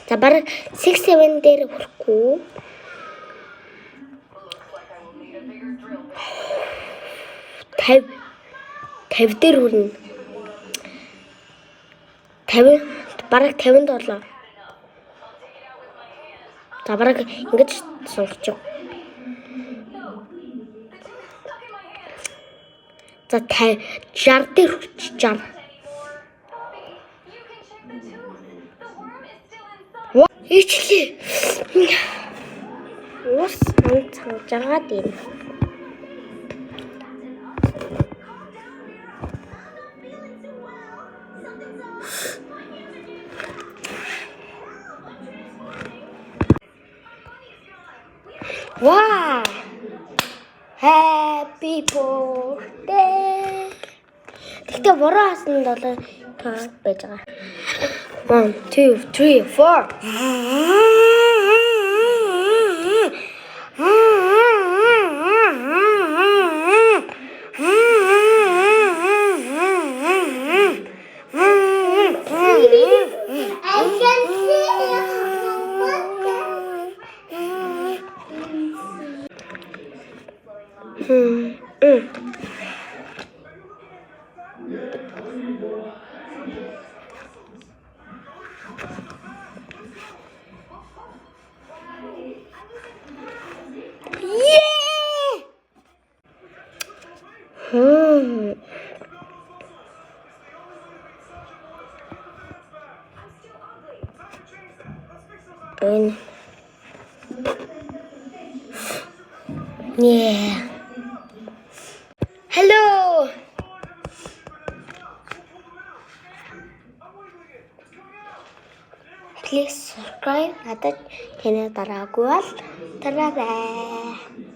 За бараг 67 дээр хүрэхгүй. 50 дээр хүрнэ. 50 бараг 57. За бараг ингэж сонгочих. За 60 дээр хүрч 60. Ичлээ. Ус цанцаагаад юм. Wow! Happy birthday. Тэгтээ бороо хасанд бол та байж байгаа. 1 2 3 4. Yeah. Hello. Please subscribe. Надад хэнэ дараагүй бол дараа бай.